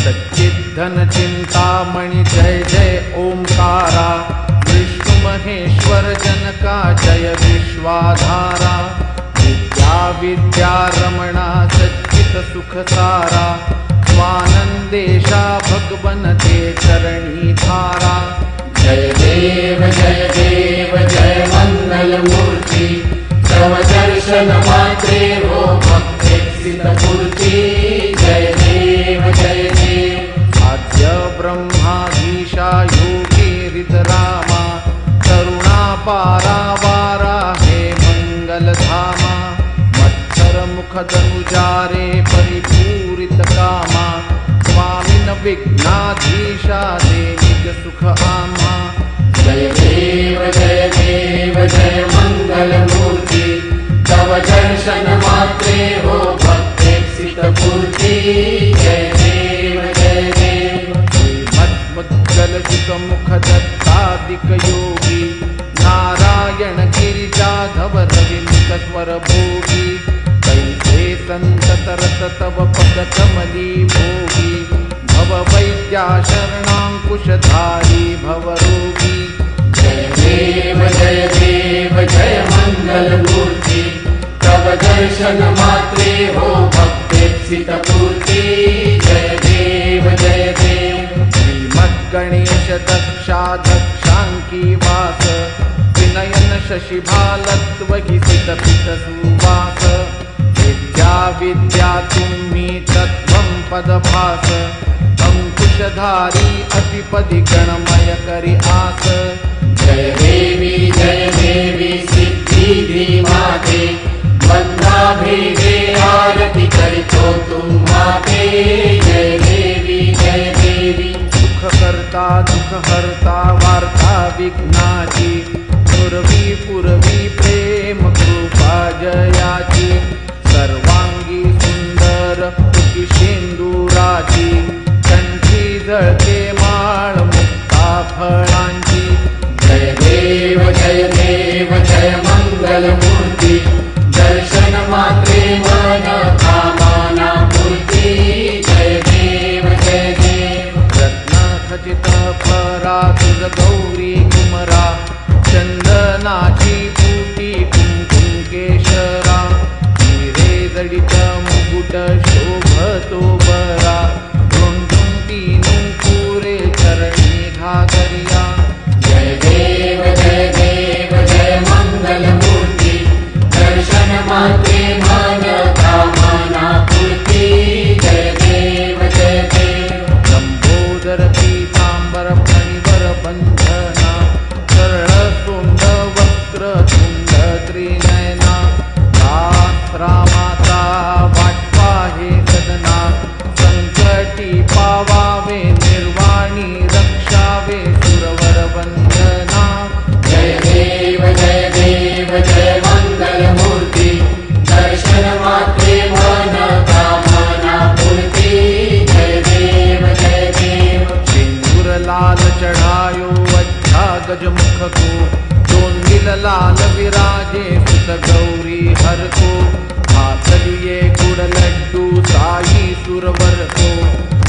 सच्चिद्धन चिंतामणि जय जय ओंकारा, विष्णु महेश्वर जनका जय विश्वाधारा, विद्या विद्या रमणा सच्चित सुख सारा, स्वानंदेशा भगवन ते चरणी धारा। जय देव जय मंगल मूर्ति, तव दर्शन मात्रे हो भक्तेक्षित पूर्ति। जय देव आद्य ब्रह्माधीशा योगी हृदरामा, करुणा पारावारा हे मंगल धामा, मत्सर मुख धनुजारे परिपूरित कामा, स्वामिन विघ्नाधीशा दे निज सुख आमा। जय देव जय मंगल मूर्ति, तव दर्शन मात्रे हो भक्तेक्षित पूर्ति। जय देव श्रीमद्मुद्गल युग मुख दत्तादिक योगी, नारायण गिरिजाधव रविमुख स्वर भोगी, कैसे संतत रत तव पद कमली भोगी, भव वैद्या शरणांकुशधारी भवरोगी। जय देव जय मंगल मूर्ति, तव दर्शन मात्रे हो भक्तेक्षित पूर्ति। जय देव श्रीमद्गणेश दक्षांकी वास, विनयन शशिभालत्व हिसित पित सुवास, विद्या विद्या तुम्ही तत्त्वं पदभास, अंकुशधारी अतिपदि गणमय करि आस। जय देवी सिद्धि माते, बंधा भेदे आरती करितो तुम्हारे। जय देवी सुखकर्ता दुःखहर्ता वार्ता विघ्नाची, पुरवी पुरवी प्रेम कृपा जयाची, सर्वांगी सुंदर शेंदुराची, कंठी जळते माळ मुक्ता फळांची। जय देव जय मंगल मूर्ति, दर्शन मात्रे मन कामना पूर्ति। जय देव रत्न खचित परा तुझ गौरी कुमरा, चंदनाची बूटी कुंकुम केशरा, हिरे जडित मुकुट शोभतो बरा, रुंडुंटी नूपुरे चरणी घागरिया। जय देव जय मंगल मूर्ति, दर्शन मात्रे मन कामना पूर्ति। जय देव लंबोदर पीतांबर फणिवर बंधना, सरळ सोंड वक्र तुंड त्रिनयना, रामाता वाटवा हे सदना, संकटी पावावे निर्वाणी रक्षावे सुरवर वंदना। जय देव जय मंगल मूर्ति, दर्शन मात्रे मन कामना पूर्ति। जय देव सिंदूर लाल चढ़ायो अच्छा गजमुख को, दोंदिल लाल विराजे सुत गौरी हर को, हाथ लिए गुड़ लड्डू साई सुरवर को,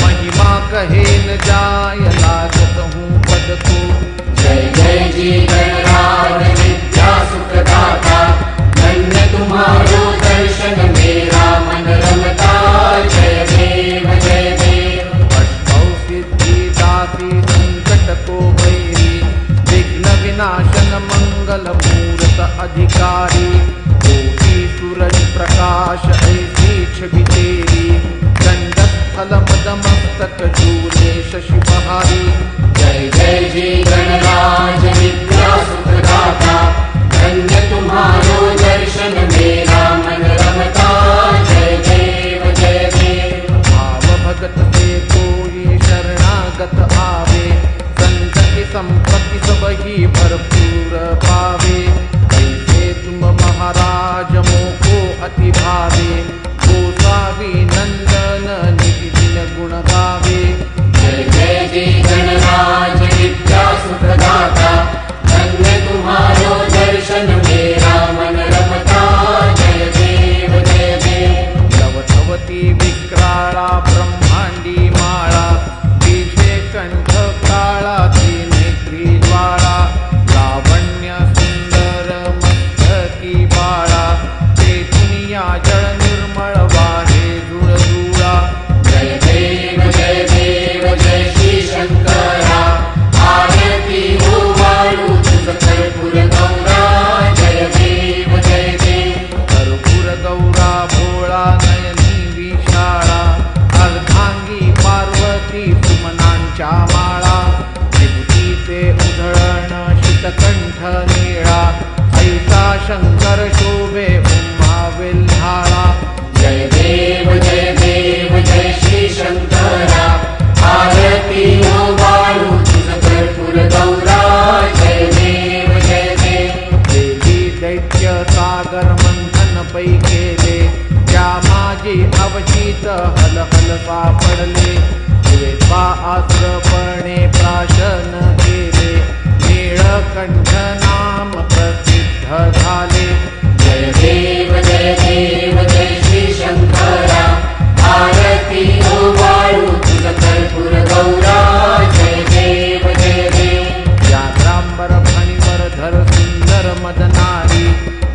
महिमा कहे न जाय लागत हूँ पद को। जय जी गणराज विद्या सुखदाता, धन्य तुम्हारो दर्शन मेरा मन रमता। जय देव अष्टौ सिद्धि दाती संकट को भैरी, विघ्न विनाशन मंगल मूर्त अधिकारी, कोटि सूरज प्रकाश ऐसी छवि तेरी, दंडस्थल मदमस्तक झूले शशि बहारी। जय जी गणराज विद्या सुखदाता, धन्य तुम्हारो दर्शन मेरा मन रमता। जय देव भाव भगत से कोई शरणागत आवे, संत की संपत्ति सब ही भरपूर पावे, कैसे तुम महाराज मोको अति भावे, गोसावी नंदन निज दिन गुण गावे। जय जी गणराज विद्या सुखदाता, श्यामाळा विभूतीचे उधळण शीतकंठ निळा ऐसा शंकर शोभे उमा वेल्हाळा जय देव जय श्री शंकरा आरती ओवाळू तुझ कर्पूर गौरा जय देव देवी दैत्य सागर मंथन पै केले त्या माझी अवचित हल हल सापडले द्वेपा आश्रपणे प्राशन केले नीळकंठ नाम प्रसिद्ध झाले जय देव जय श्री शंकरा आरती ओवाळू तुझ कर्पूर गौरा जय देव यात्रांबर फणीवर धर सुंदर मदनारी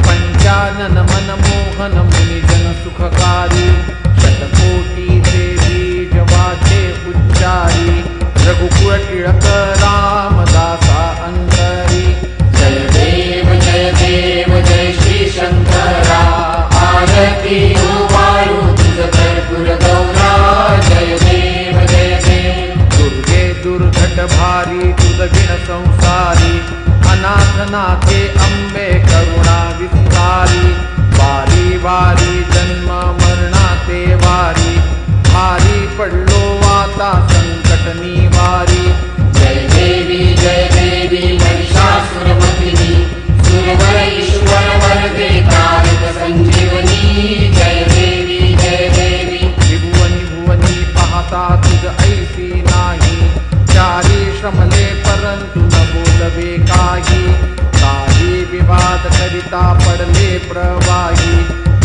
पंचानन मनमोहन मुनिजन सुखकारी शतकोटीचे बीज वाचे उच्चारी रघुकुळ टिळक रामदासा अंतरी जय देव जय श्री शंकरा आरती ओवाळू तुझ कर्पूर गौरा जय देव दुर्गे दुर्घट भारी तुझ विण संसारी अनाथनाथे अंबे करुणा विस्तारी वारी वारी जन्म मरणाते वारी भारी पडलो आता संकट निवारी जय देवी महिषासुरमर्दिनी सुरवर ईश्वर वरदे तारक संजीवनी जय देवी त्रिभुवनी भुवनी पाहता तुझ ऐसी नाही चारी श्रमले परंतु न बोलवे काही विवाद करिता पडले प्रवाही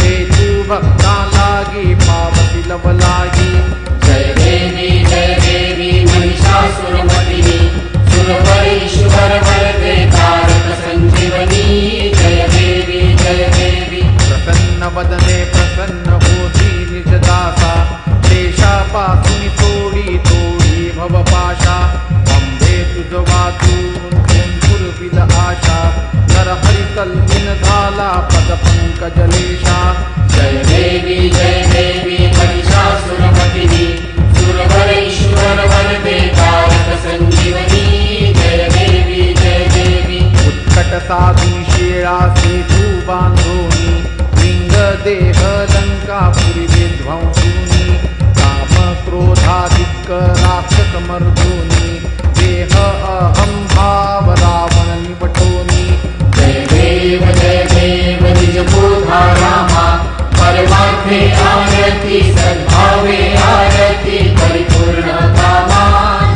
ते तू भक्ता लागी पावती लवलाही जय देवी महिषासुरमर्दिनी सुरवर ईश्वर वरदे तारक संजीवनी जय देवी प्रसन्न वदने प्रसन्न होती निजदासा देशापासून तोडी भवपाशा अंबे तुझ वाचून पुरविल आशा नरहरी तल्लीन झाला पद पंकजलेशा जय देवी महिषासुरमर्दिनी सुरवर ईश्वर वरदे तारक संजीवनी जय देवी उत्कट साधून शिळा सेतू बांधोनी लिंग देह लंकापुरी विध्वंसूनी काम क्रोधाधिक राक्षस मर्दोनी देह अहं भाव रावण निवटोनी जय देव निज बोधा रामा परमार्थे आरती सद्भावे आरती परिपूर्ण कामा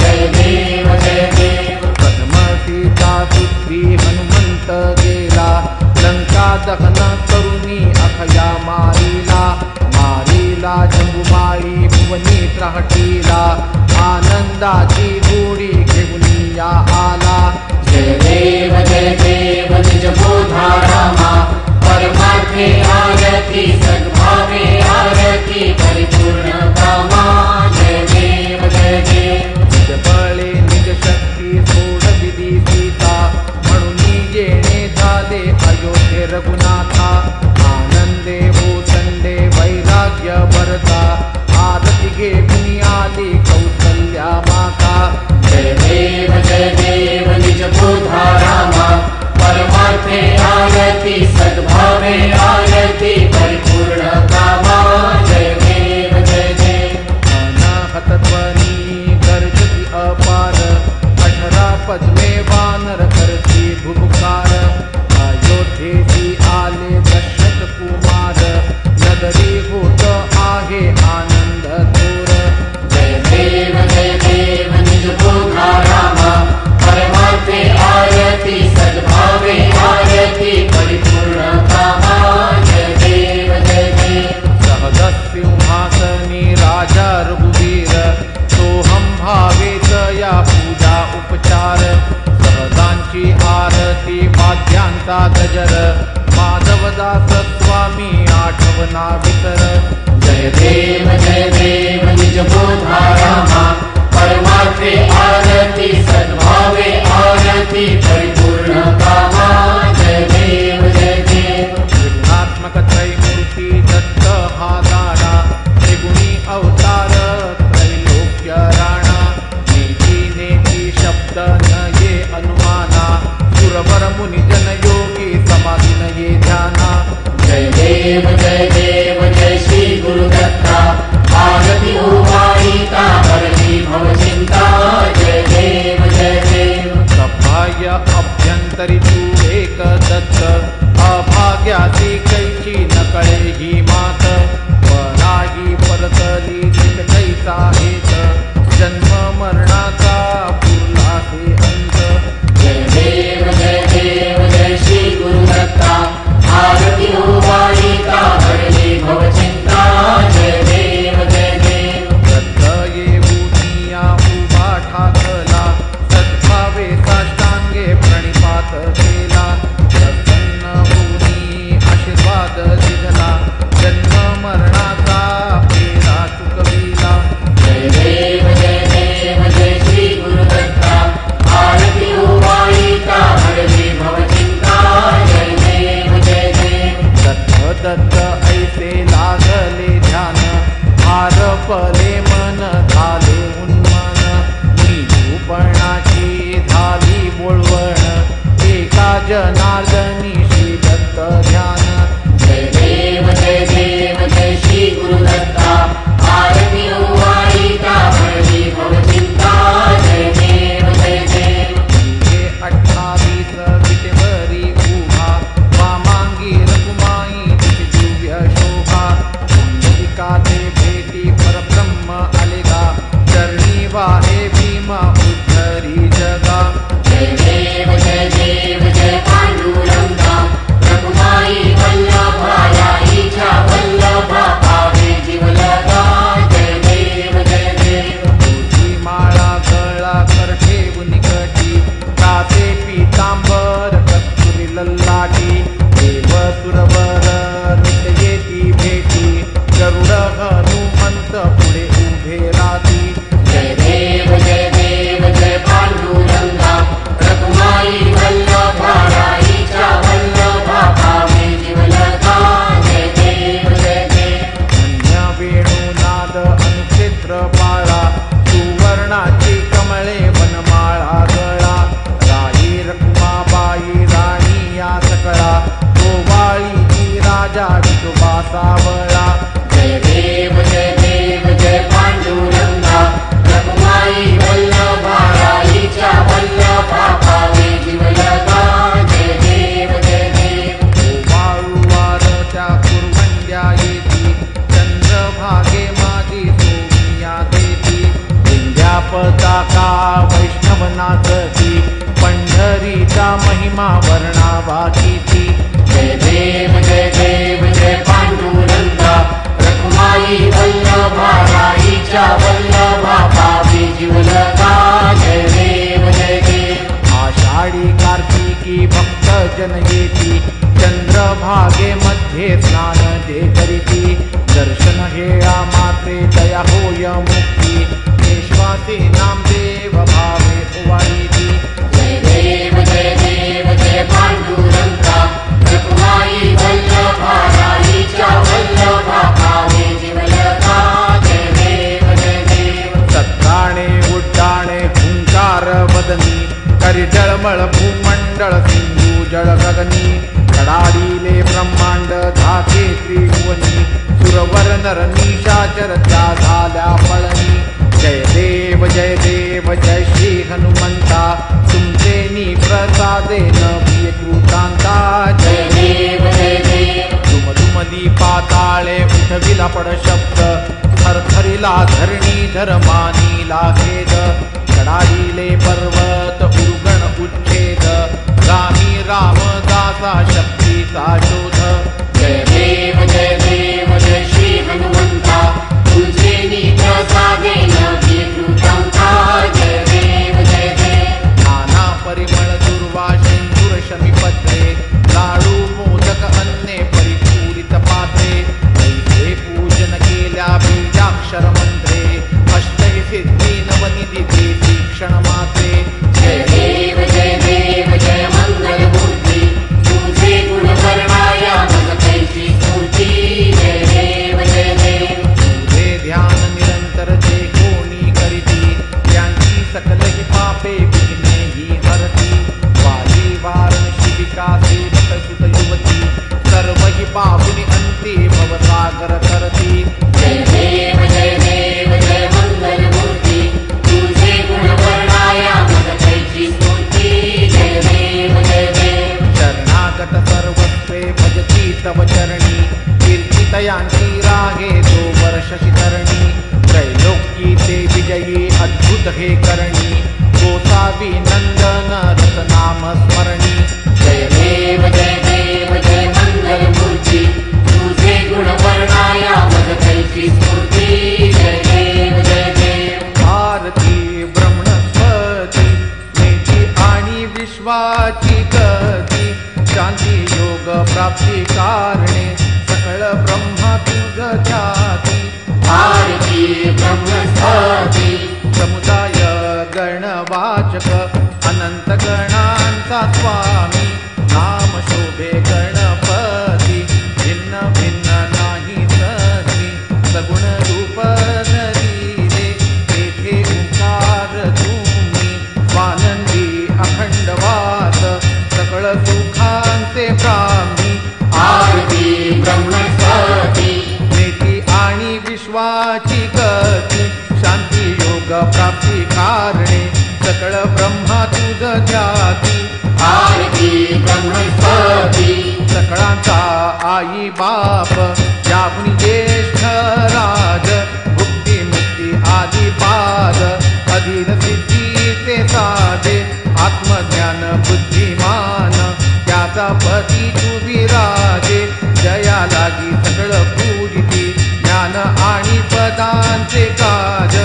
जय देव पद्म सीता सुत्री हनुमंत गेला लंका दहन करुणी अखया मारीला जंबुमाळी भुवनी त्राहटीला आनंदाची गोडी घेऊन या आला जय देव निज बोधा रामा परमार्थे आरती सद्भावे आरती परिपूर्ण कामा जय देव निज बळे निज शक्ती सोडविली सीता म्हणून येणे झाले अयोध्ये रघुनाथा आनंदे भूचंडे वैराग्य भरता आरती घेऊन आली कौसल्या माता जय देव निज बोधा रामा परमार्थे आरती सद्भावे आरती परिपूर्ण कामा जय देव अनाहतत्वनी गर्जती अपार 18 पद्मे वानर करती भुभुकार अयोध्येसी आले दशरथ कुमार नगरी होत आहे आनंद थोर जय देव निज बोधा रामा परमार्थे आरती सद्भावे आरती परिपूर्ण कामा जय देव सहज सिंहासनी राजा रघुवीर सोहम भावेत या पूजा उपचार सहजांची आरती वाद्यांचा गजर माधवदास स्वामी आठवना विसर जय देव निज बोधा रामा परमार्थे आरती सद्भावे आरती परिपूर्ण कामा जय देव त्रिगुणात्मक त्रैमूर्ती दत्त हा दाडा त्रिगुणी अवतार त्रैलोक्य राणा नीती तरी तू एक दत्त अभाग्याची कैची नकळे ही मात पराही परतली निज कैचा हेत जन्म मरणाचा पुरला हे अंत जय देव जय श्री गुरुदत्ता आरती उबाळीता हरली भवचिंता जय देव दत्त येऊनिया उभा ठाकला सद्भावे साष्टांगे प्रणिपात केला प्रसन्न होऊनी आशीर्वाद दिला जन्म मरणाचा फेरा चुकविला जय देव जय श्री गुरुदत्ता आरती उबाळीता हरली भवचिंता जय देव दत्त ऐसे लागले ध्यान आरपले मन झाले उन्मन निरूपणाची झाली बोलवण एका जनार्दनी श्री दत्त ध्यान जय देव जय श्री गुरुदत्ता आरती उबाळीता हरली भवचिंता जय देव 28 विटेवरी उभा वामांगी रघुमाई दिव्य शोभा पुंडलिकाते भेटी परब्रह्म आलेगा चरणी वाहे भीमा उद्धरी जगा जय देव जय पांडुरंगा रघुमाई वल्लभा राईच्या वल्लभा पावे जीवलगा जय देव तुझी माळा गळा कर ठेवून निकटी कासे पीतांबर कस्तुरी लल्लाटी देव सुरवर नित येती भेटी गरुड हनुमंत पुढे उभे राहती जय देव जय पांडुरंगा रघुमाई वल्लभा राईच्या वल्लभा पावे जीवलगा जय देव अन्य वेणुनाद अनुक्षेत्र पाळा सुवर्णाची कमळे वनमाळा गळा राई रखुमाबाई राणी या सकळा गोवाळीची राजा विठोबा सावळा जय देव जय पांडुरंगा रघुमाई वल्लभा राईच्या वल्लभा पावे जीवलगा जय देव गोवाळूवार त्या कुरवंड्या येती चंद्रभागे माझी सोमिया देती विंध्या पताका वैष्णव नाचती पंढरीचा महिमा वर्णावा कीती जय देव जय पांडुरंगा रघुमाई वल्लभा राईच्या वल्लभा पावे जीवलगा जय देव आषाढी कार्तिकी भक्त जन येती चंद्रभागे मध्ये स्नान ते करीती दर्शन हेळा मात्रे दया होय मुक्ती विश्वासी नामदेव भावे उवाळीती जय देव जय पांडुरंगा रघुमाई वल्लभा राईच्या वल्लभा पावे जीवलगा जय देव सत्ताणे उड्डाणे हुंकार वदनी करिजळमळ भूमंडळ सिंधू जळ गगनी कडाडीले ब्रह्मांड धाके त्रिभुवनी सुरवर नर निशाचर त्या झाल्या पळणी जय देव जय श्री हनुमंता तुमचे नी प्रसादे न प्रिय कृतांता जय देव दुमदुमदी पाताळे उठविला पड शब्द थरथरिला धरणी धर्मानीला खेद कडाडीले पर्वत उर्गण उच्छेद रामी रामदासा शक्तीचा शोध जय देव जय श्री हनुमंता तुझे नी प्रसादे न प्रिय कृतांता जय देव नाना परिमळ दुर्वा शेंदूर शमीपत्रे लाडू मोदक अन्ने परिपूरित पात्रे ऐसे पूजन केल्या बीजाक्षर मंत्रे अष्टही सिद्धी नवनिधी देती क्षण मात्रे जय देव जय मंगलमूर्ती तुझे गुण वर्णाया मन कैची स्फूर्ती जय देव तुझे ध्यान निरंतर जे कोणी करीती त्यांची सकलही पापे विघ्ने ही हरती वाली वारण शिविका सेवक सुत युवती सर्व ही पापुनी अंती भवसागर करती जय देव जय मंगलमूर्ती तुझे गुण वर्णाया अच्युत हे करणी गोसावी नंदन रतनाम स्मरणी जय देव जय देव जय मंगलमूर्ती तुझे गुण वर्णाया मज कैची स्फूर्ती जय देव जय देव भारती ब्रह्मस्पती मेची आणि विश्वाची गती शांती योग प्राप्ती कारणे सकळ ब्रह्मा तुझ ध्याती भारती ब्रह्मस्पती समुदाय गणवाचक अनंत गणांचा स्वामी नाम शोभे गणपती भिन्न भिन्न नाही सरी सगुण रूप धरिले तेथे ओंकार तुम्ही स्वानंदी अखंडवास सकळ सुखांचे ब्राह्मी भारती ब्रह्मस्पती मेती आणि विश्वाची गती शांती योग प्राप्ती कारणे सकळ ब्रह्मा तुझ ध्याती भारती ब्रह्मस्पती सकळांचा आई बाप याहुनी ज्येष्ठ राज भुक्ती मुक्ती आदी पाद अधीन सिद्धीचे साधे आत्मज्ञान बुद्धिमान त्याचा पती तू विराजे जया लागी सकळ पूजिती ज्ञान आणि पदांचे काज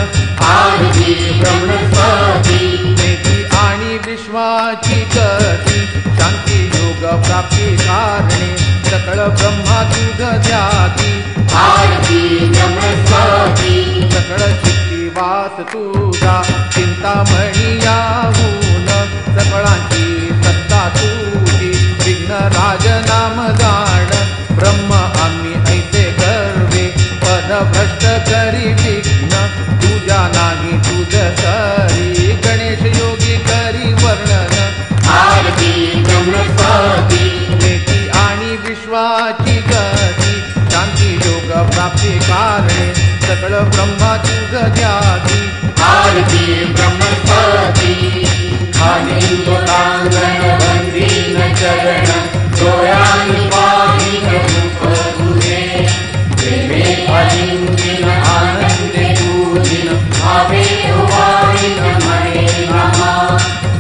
भारती ब्रह्मस्पती मेती आणि विश्वाची गती शांती योग प्राप्ती कारणे सकळ ब्रह्मा तुझ ध्याती भारती ब्रह्मस्पती सकळ चित्ती वास तुझा चिंतामणी याहून सकळांची सत्ता तुझी विघ्न राज नाम जाण ब्रह्म आम्ही ऐसे गर्वे पद भ्रष्ट करी विघ्न तुझ्या नाही तुझ सरी गणेश योगी करी वर्णन भारती ब्रह्मस्पती मेती आणि विश्वाची गती शांती योग प्राप्ती कारणे सकळ ब्रह्मा तुझ ध्याती भारती ब्रह्मस्पती खालींदोतांगण बंदीन चरण डोळ्यांनी पाहिन रूप तुझे प्रेमे अलिंगिन आनंदे पूजिन भावे उभारिन मने नमा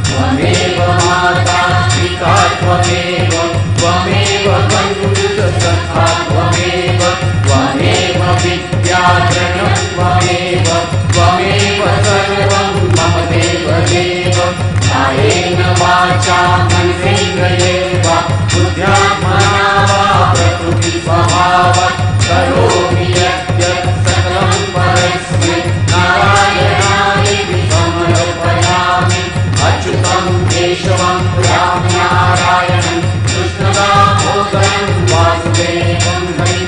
त्वमेव माता पिता त्वमेव त्वमेव बन्धुः सखा त्वमेव त्वमेव विद्याधन त्वमेव त्वमेव सर्वं मम देव देव कायेन वाचा मनसेन्द्रियेण वा बुद्ध्यात्मना वा प्रकृति स्वभावात् करोमि यद्यत् सकलं परस्मै नारायणाय समर्पयामि अच्युतं केशवं रामनारायणं कृष्णदामोदरं वासुदेवं हरिं